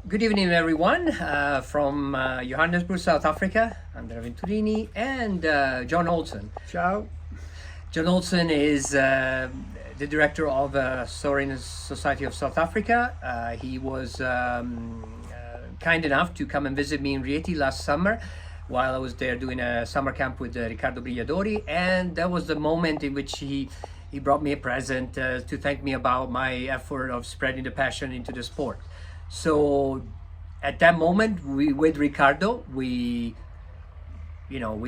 Good evening, everyone, from Johannesburg, South Africa. Andrea Venturini and John Ollson. Ciao. John Ollson is the director of Soaring Society of South Africa. He was kind enough to come and visit me in Rieti last summer while I was there doing a summer camp with Riccardo Brigliadori, and that was the moment in which he brought me a present to thank me about my effort of spreading the passion into the sport. So at that moment, with Riccardo, we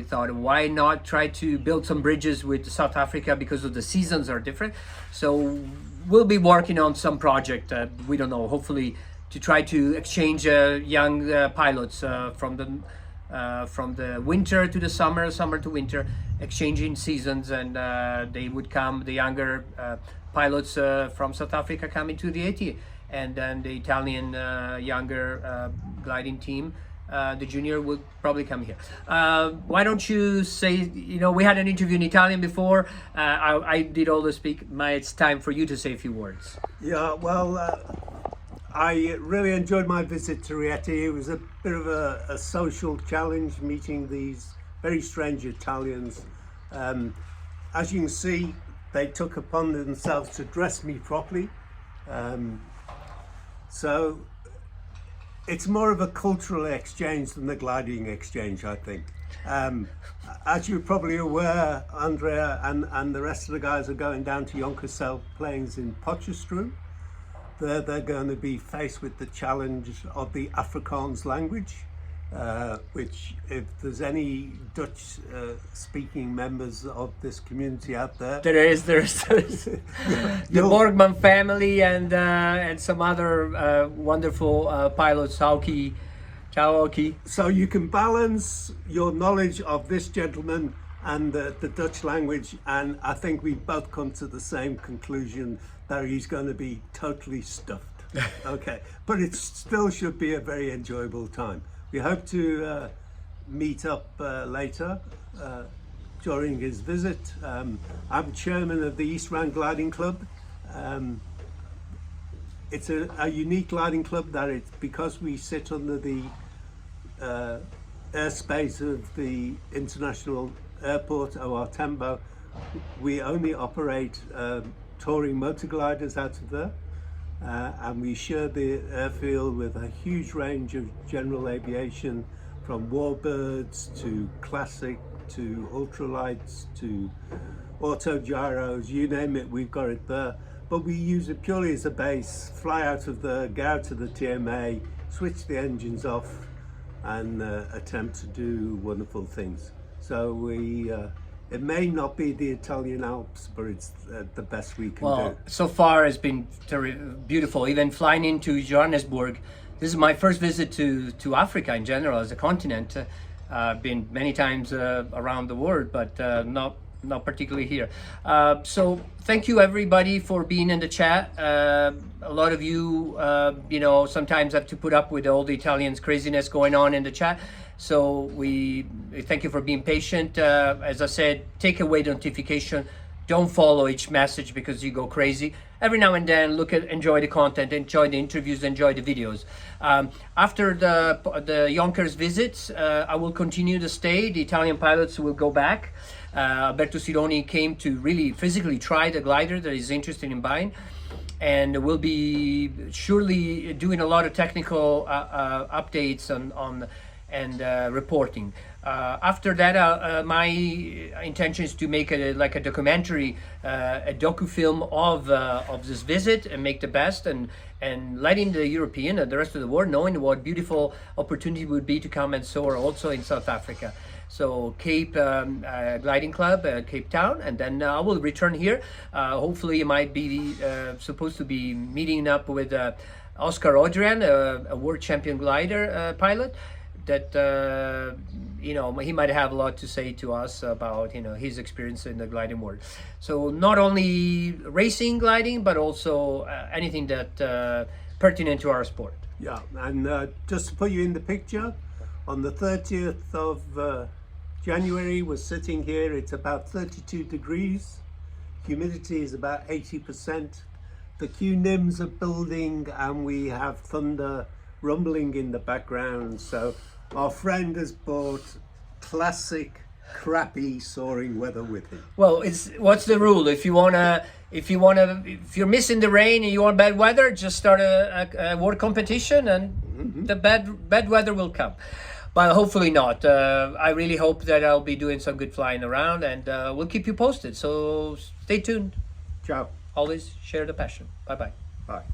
thought, why not try to build some bridges with South Africa, because of the seasons are different. So we'll be working on some project, we don't know, hopefully to try to exchange young pilots from the winter to the summer to winter, exchanging seasons, and they would come, the younger pilots from South Africa coming to the AT, and then the Italian younger gliding team, the junior, would probably come here. Why don't you say, we had an interview in Italian before, I did all the speak, it's time for you to say a few words. Yeah, well, I really enjoyed my visit to Rieti. It was a bit of a social challenge, meeting these very strange Italians. As you can see, they took upon themselves to dress me properly. So it's more of a cultural exchange than the gliding exchange, I think. As you're probably aware, Andrea and the rest of the guys are going down to Jonker plains in Potchefstroom. They're going to be faced with the challenge of the Afrikaans language, which, if there's any Dutch speaking members of this community out there, there's the Borgman family and some other wonderful pilots. Auki, ciao Auki. So you can balance your knowledge of this gentleman and the Dutch language, and I think we've both come to the same conclusion that he's going to be totally stuffed. Okay, but it still should be a very enjoyable time. We hope to meet up later during his visit. I'm chairman of the East Rand Gliding Club. It's a unique gliding club that it's because we sit under the airspace of the international airport, OR Tambo. We only operate touring motor gliders out of there. And we share the airfield with a huge range of general aviation, from warbirds to classic to ultralights to auto gyros, you name it, we've got it there. But we use it purely as a base, fly out of there, go out to the TMA, switch the engines off, and attempt to do wonderful things. So it may not be the Italian Alps, but it's the best we can do. So far it's been beautiful. Even flying into Johannesburg, this is my first visit to Africa in general as a continent. I've been many times around the world, but not particularly here. So thank you everybody for being in the chat. A lot of you, sometimes have to put up with all the Italians' craziness going on in the chat. So we thank you for being patient. As I said, take away the notification. Don't follow each message because you go crazy. Every now and then, enjoy the content, enjoy the interviews, enjoy the videos. After the Jonker's visits, I will continue to stay. The Italian pilots will go back. Alberto Sironi came to really physically try the glider that he's interested in buying. And we'll be surely doing a lot of technical updates and reporting. After that, my intention is to make a documentary, a docu-film of this visit, and make the best, and letting the European and the rest of the world knowing what beautiful opportunity would be to come and soar also in South Africa. So Cape Gliding Club, Cape Town, and then I will return here. Hopefully I might be supposed to be meeting up with Oscar Adrian, a world champion glider pilot, that he might have a lot to say to us about his experience in the gliding world. So not only racing gliding, but also anything that pertinent to our sport. Yeah, and just to put you in the picture, on the 30th of January, we're sitting here, it's about 32 degrees, humidity is about 80%, the QNIMs are building, and we have thunder rumbling in the background. So our friend has bought classic crappy soaring weather with him. Well, it's what's the rule? If you're missing the rain and you want bad weather, just start a world competition, and the bad weather will come. But hopefully not. I really hope that I'll be doing some good flying around, and we'll keep you posted. So stay tuned. Ciao. Always share the passion. Bye bye. Bye.